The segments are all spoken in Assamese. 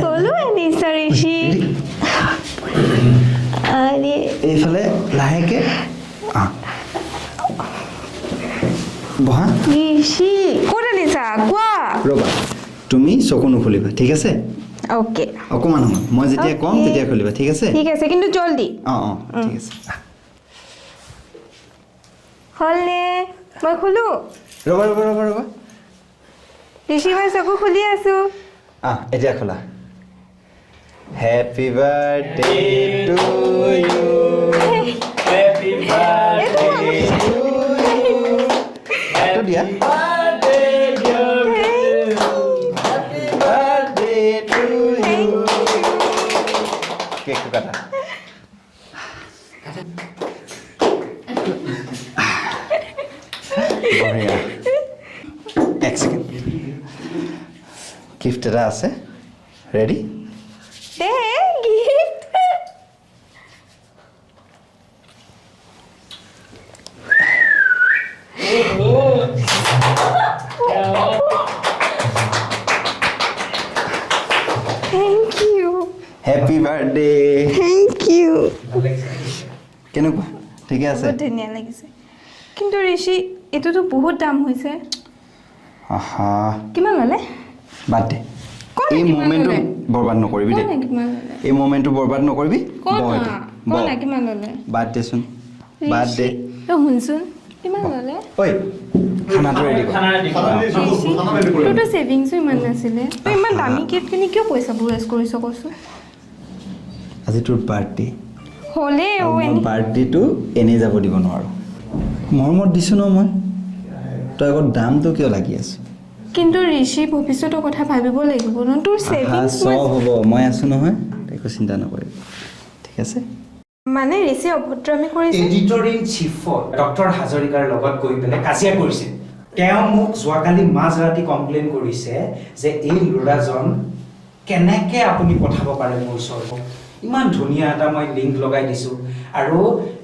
বলো নিশ্চয় ঋষি আৰে এইফালে লাহেকে বহা ঋষি কোনে নিছা কোৱা ৰবা তুমি চকু নুখুলিবা ঠিক আছে ওকে অকমান সময় মই যেতিয়া কম তেতিয়া খুলিবা ঠিক আছে কিন্তু জলদি ঠিক আছে হলনে মই খুলো ৰবা ৰবা ৰবা ৰবা ঋষি মই চকু খুলি আছো এতিয়া খোলা happy birthday to you happy birthday to you এটা দিয়া happy birthday to you cake কাটা বঢ়িয়া এক সেকেন্ড গিফট এটা আছে ready gift thank you happy birthday thank you কেনেকুৱা ঠিক আছে বহুত ধুনীয়া লাগিছে কিন্তু ঋষি এটোতো বহুত দাম হৈছে আহা কিমান ললে বাদ দে এই মোমেন্টটো বৰবাদ নকৰিবি দে এই মোমেন্টটো বৰবাদ নকৰিবি কোনা কিমান ললে বাদ দেচোন বাদ দে তো শুনচোন কিমান ললে ঐ খানাটো ৰেডি কৰ তোৰ সেভিংছ ইমান নাছিলে তই ইমান দামী গিফ্ট কিনি কিয় পইচা ৱেষ্ট কৰিছ কৈছো আজি তোৰ বাৰ্থডে হলে বাৰ্থডেটো এনে যাব দিব নোৱাৰো মৰমত দিছো ন মই তই আগত দামটো কিয় লাগি আছে কিন্তু ঋষি ভৱিষ্যতৰ কথা ভাবিব লাগিব ন তোৰ সেভিংছ সব হ'ব মই আছো নহয় একো চিন্তা নকৰিবি ঠিক আছে মানে ঋষি অভদ্ৰামি কৰিছে এডিটৰ ইন চিফত ডক্টৰ হাজৰিকাৰ লগত গৈ পেলাই কাজিয়া কৰিছে তেওঁ মোক যোৱাকালি মাজৰাতি কমপ্লেইন কৰিছে যে এই ল'ৰাজন কেনেকৈ আপুনি পঠাব পাৰে মোৰ ওচৰত ইমান ধুনীয়া এটা মই লিংক লগাই দিছোঁ আৰু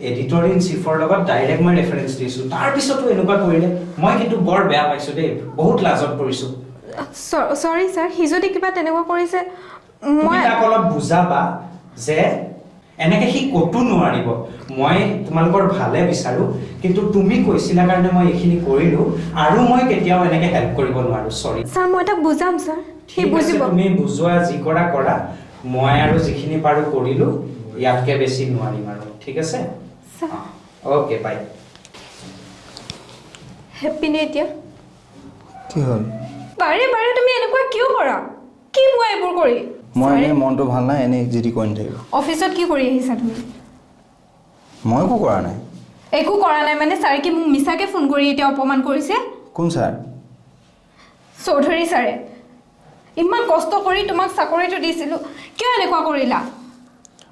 এডিটৰ ইন চিফৰ লগত ডাইৰেক্ট মই ৰেফাৰেঞ্চ দিছোঁ তাৰপিছতো এনেকুৱা কৰিলে মই কিন্তু বৰ বেয়া পাইছোঁ দেই বহুত লাজত পৰিছোঁ সৰি ছাৰ সি যদি কিবা তেনেকুৱা কৰিছে মই তাক অলপ বুজাবা যে এনেকৈ সি ক'তো নোৱাৰিব মই তোমালোকৰ ভালে বিচাৰোঁ কিন্তু তুমি কৈছিলা কাৰণে মই এইখিনি কৰিলোঁ আৰু মই কেতিয়াও এনেকৈ হেল্প কৰিব নোৱাৰোঁ চৰি ছাৰ মই তাক বুজাম ছাৰ সি বুজিব তুমি বুজোৱা যি কৰা কৰা মই আৰু যিখিনি পাৰোঁ কৰিলোঁ ইয়াতকৈ বেছি নোৱাৰিম আৰু ঠিক আছে অ'কে বাই হেপ্পী নে এতিয়া কি হ'ল বাৰে বাৰে তুমি এনেকুৱা কিয় কৰা কি মই এইবোৰ কৰি মই এনে মনটো ভাল নাই এনে যিটি কৈ নাথাকিব অফিচত কি কৰি আহিছা তুমি মই একো কৰা নাই একো কৰা নাই মানে ছাৰে কি মোক মিছাকে ফোন কৰি এতিয়া অপমান কৰিছে কোন ছাৰ চৌধুৰী ছাৰে ইমান কষ্ট কৰি তোমাক চাকৰিটো দিছিলোঁ কিয় এনেকুৱা কৰিলা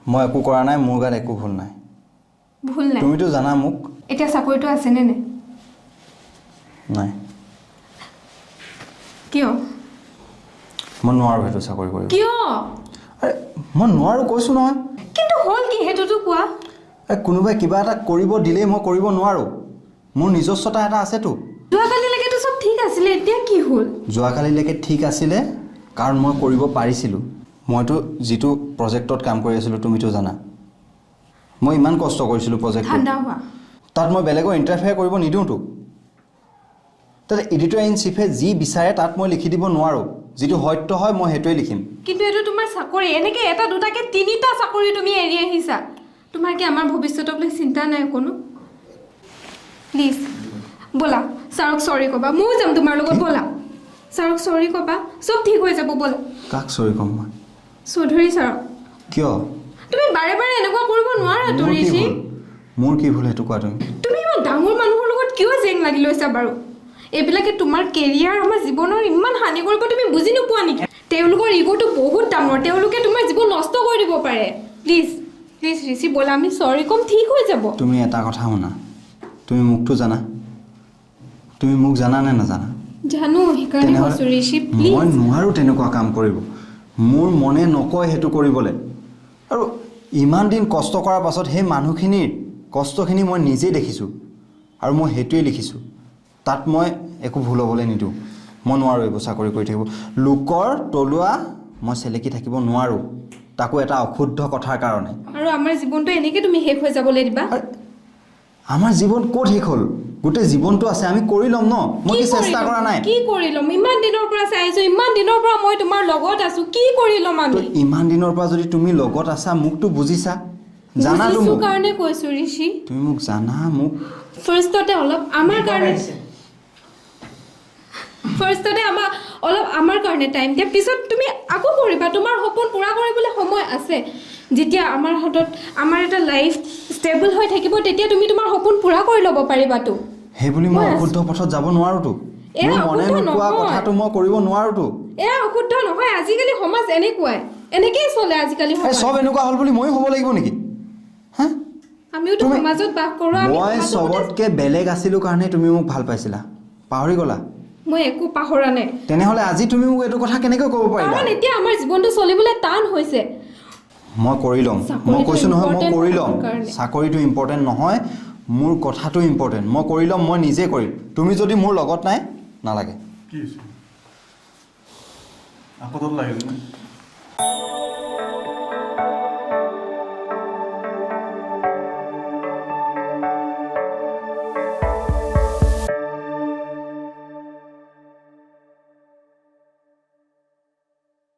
মই একো কৰা নাই মোৰ গাত একো ভুল নাই ভুল নাই তুমিতো জানা মোক এতিয়া চাকৰিটো আছেনে নাই নাই কিয় মই নোৱাৰোঁ সেইটো চাকৰি কৰিব কিয় আৰে মই নোৱাৰোঁ কৈছোঁ নহয় কিন্তু হ'ল কি সেইটোতো কোৱা কোনোবাই কিবা এটা কৰিব দিলেই মই কৰিব নোৱাৰোঁ মোৰ নিজস্বতা এটা আছেতো যোৱাকালিলৈকেতো চব ঠিক আছিলে এতিয়া কি হ'ল যোৱাকালিলৈকে ঠিক আছিলে কাৰণ মই কৰিব পাৰিছিলোঁ মইতো যিটো প্ৰজেক্টত কাম কৰি আছিলোঁ তুমিতো জানা মই ইমান কষ্ট কৰিছিলোঁ প্ৰজেক্টত ঠাণ্ডা হোৱা তাত মই বেলেগৰ ইণ্টাৰফেয়াৰ কৰিব নিদিওঁতো তাত এডিটৰ ইন চিফে যি বিচাৰে তাত মই লিখি দিব নোৱাৰোঁ যিটো সত্য হয় মই সেইটোৱে লিখিম কিন্তু এইটো তোমাৰ চাকৰি এনেকৈ এটা দুটাকৈ তিনিটা চাকৰি তুমি এৰি আহিছা তোমাৰ কি আমাৰ ভৱিষ্যতক লৈ চিন্তা নাই কোনো প্লিজ ব'লা ছাৰক চৰি ক'বা ময়ো যাম তোমাৰ লগত ব'লা ছাৰক চৰি ক'বা চব ঠিক হৈ যাব ব'লা কাক চৰি ক'ম মই চৌধুৰী ছাৰক কিয় তুমি বাৰে বাৰে এনেকুৱা কৰিব নোৱাৰা তো ঋষি মোৰ কি ভুল সেইটো কোৱা তুমি ইমান ডাঙৰ মানুহৰ লগত কিয় জেং লাগি লৈছা বাৰু এইবিলাকে তোমাৰ কেৰিয়াৰ আমাৰ জীৱনৰ ইমান হানি কৰিব তুমি বুজি নোপোৱা নেকি তেওঁলোকৰ ইগোটো বহুত ডাঙৰ তেওঁলোকে তোমাৰ জীৱন নষ্ট কৰি দিব পাৰে প্লিজ প্লিজ ঋষি ব'লা আমি চৰি ক'ম ঠিক হৈ যাব তুমি এটা কথা শুনা তুমি মোকতো জানা তুমি মোক জানা নে নাজানা জানো সেইকাৰণে কৈছোঁ ঋষি প্লিজ মই নোৱাৰোঁ তেনেকুৱা কাম কৰিব মোৰ মনে নকয় সেইটো কৰিবলৈ আৰু ইমান দিন কষ্ট কৰাৰ পাছত সেই মানুহখিনিৰ কষ্টখিনি মই নিজেই দেখিছোঁ আৰু মই সেইটোৱেই লিখিছোঁ তাত মই একো ভুল হ'বলৈ নিদিওঁ মই নোৱাৰোঁ এইবোৰ চাকৰি কৰি থাকিব লোকৰ তলুৱা মই চেলেকি থাকিব নোৱাৰোঁ, তাকো এটা অশুদ্ধ কথাৰ কাৰণে। আৰু আমাৰ জীৱনটো এনেকৈ তুমি শেষ হৈ যাবলৈ দিবা? আমাৰ জীৱন ক'ত শেষ হ'ল? গোটেই জীৱনটো আছে, আমি কৰি ল'ম ন। মই কি চেষ্টা কৰা নাই? কি কৰি ল'ম? ইমান দিনৰ পৰা চাই আছোঁ, ইমান দিনৰ পৰা মই তোমাৰ লগত আছোঁ, কি কৰি ল'ম আমি? ইমান দিনৰ পৰা যদি তুমি লগত আছা, মোকতো বুজিছা, জানা বুজিছোঁ মোক কাৰণে কৈছোঁ ঋষি। তুমি মোক জানা, মোক ফাৰ্ষ্টতে অলপ আমাৰ কাৰণে আমাৰ কাৰণে টাইম দিয়া, পিছত তুমি আকৌ কৰিবা। তোমাৰ সপোন পূৰা কৰিবলৈ সময় আছে। যেতিয়া আমাৰ হাতত আমাৰ এটা লাইফ ষ্টেবল হৈ থাকিব, তেতিয়া তুমি তোমাৰ সপোন পূৰা কৰি ল'ব পাৰিবাতো। সেই বুলি মই অশুদ্ধ পথত যাব নোৱাৰোতো। মোৰ মনে নোকোৱা কথাটো মই কৰিব নোৱাৰোতো। এয়া অশুদ্ধ নহয়। আজিকালি সমাজ এনেকেই চলে আজিকালি সমাজ। চব এনেকুৱা হ'ল বুলি ময়ো হ'ব লাগিব নেকি? হা? আমিওতো সমাজত বাস কৰোঁ। মই চবতকৈ বেলেগ আছিলোঁ কাৰণে তুমি মোক ভাল পাইছিলা, পাহৰি গ'লা? মই একো পাহৰা নাই। তেনেহ'লে আজি তুমি মোক এইটো কথা কেনেকৈ ক'ব পাৰিলা? কাৰণ এতিয়া আমাৰ জীৱনটো চলিবলৈ টান হৈছে। মই কৰি ল'ম, মই কৈছোঁ নহয়, মই কৰি ল'ম। চাকৰিটো ইম্পৰ্টেণ্ট নহয়, মোৰ কথাটো ইম্পৰ্টেণ্ট। মই কৰি ল'ম, মই নিজে কৰিম। তুমি যদি মোৰ লগত নাই, নালাগে। কি হৈছে? আপদত লাগিল নে?